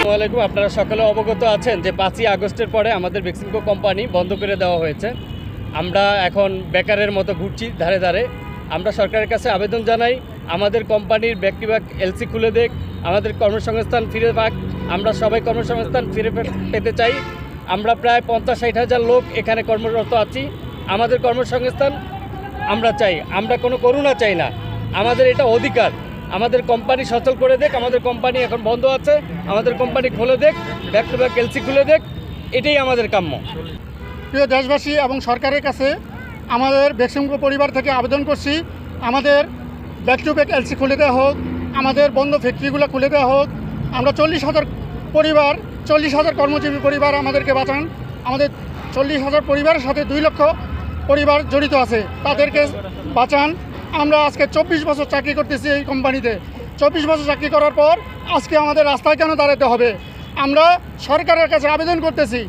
আসসালামু আলাইকুম। আপনারা সকলে অবগত আছেন যে 5ই আগস্টের পরে আমাদের বেক্সিমকো কোম্পানি বন্ধ করে দেওয়া হয়েছে। আমরা এখন বেকারের মতো ঘুরছি ধারে ধারে। আমরা সরকারের কাছে আবেদন জানাই, আমাদের কোম্পানির ব্যাক টু ব্যাক এলসি খুলে দেখ, আমাদের কর্মসংস্থান ফিরে পাক। আমরা সবাই কর্মসংস্থান ফিরে পেতে চাই। আমরা প্রায় 50-60 হাজার লোক এখানে কর্মরত আছি। আমাদের কর্মসংস্থান আমরা চাই, আমরা কোনো করুণা চাই না। আমাদের এটা অধিকার। আমাদের কোম্পানি সচল করে দেখ, আমাদের কোম্পানি এখন বন্ধ আছে, আমাদের কোম্পানি খুলে দেখ, ব্যাক টু ব্যাক এলসি খুলে দেখ, এটাই আমাদের কাম্য। প্রিয় দেশবাসী এবং সরকারের কাছে আমাদের বেক্সিমকো পরিবার থেকে আবেদন করছি, আমাদের ব্যাক টু ব্যাক এলসি খুলে দেওয়া হোক, আমাদের বন্ধ ফ্যাক্টরিগুলো খুলে দেওয়া হোক। আমরা 40,000 পরিবার, 40,000 কর্মজীবী পরিবার আমাদেরকে বাঁচান। আমাদের 40,000 পরিবারের সাথে 2 লক্ষ পরিবার জড়িত আছে, তাদেরকে বাঁচান। আমরা আজকে 24 বছর চাকরি করতেছি এই কোম্পানিতে। 24 বছর চাকরি করার পর আজকে আমাদের রাস্তায় কেন দাঁড়াতে হবে? আমরা সরকারের কাছে আবেদন করতেছি,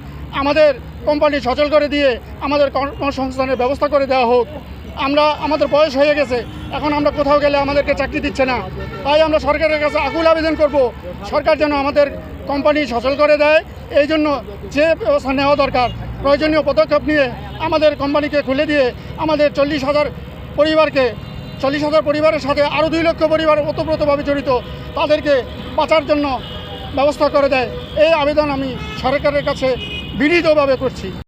আমাদের কোম্পানি সচল করে দিয়ে আমাদের কর্মসংস্থানের ব্যবস্থা করে দেওয়া হোক। আমাদের বয়স হয়ে গেছে, এখন আমরা কোথাও গেলে আমাদেরকে চাকরি দিচ্ছে না। তাই আমরা সরকারের কাছে আকুল আবেদন করব, সরকার যেন আমাদের কোম্পানি সচল করে দেয়। এই জন্য যে ব্যবস্থা নেওয়া দরকার, প্রয়োজনীয় পদক্ষেপ নিয়ে আমাদের কোম্পানিকে খুলে দিয়ে আমাদের 40,000 পরিবারকে, 40,000 পরিবারের সাথে আরও 2 লক্ষ পরিবার ওতপ্রোতভাবে জড়িত, তাদেরকে বাঁচার জন্য ব্যবস্থা করে দেয়। এই আবেদন আমি সরকারের কাছে বিনীতভাবে করছি।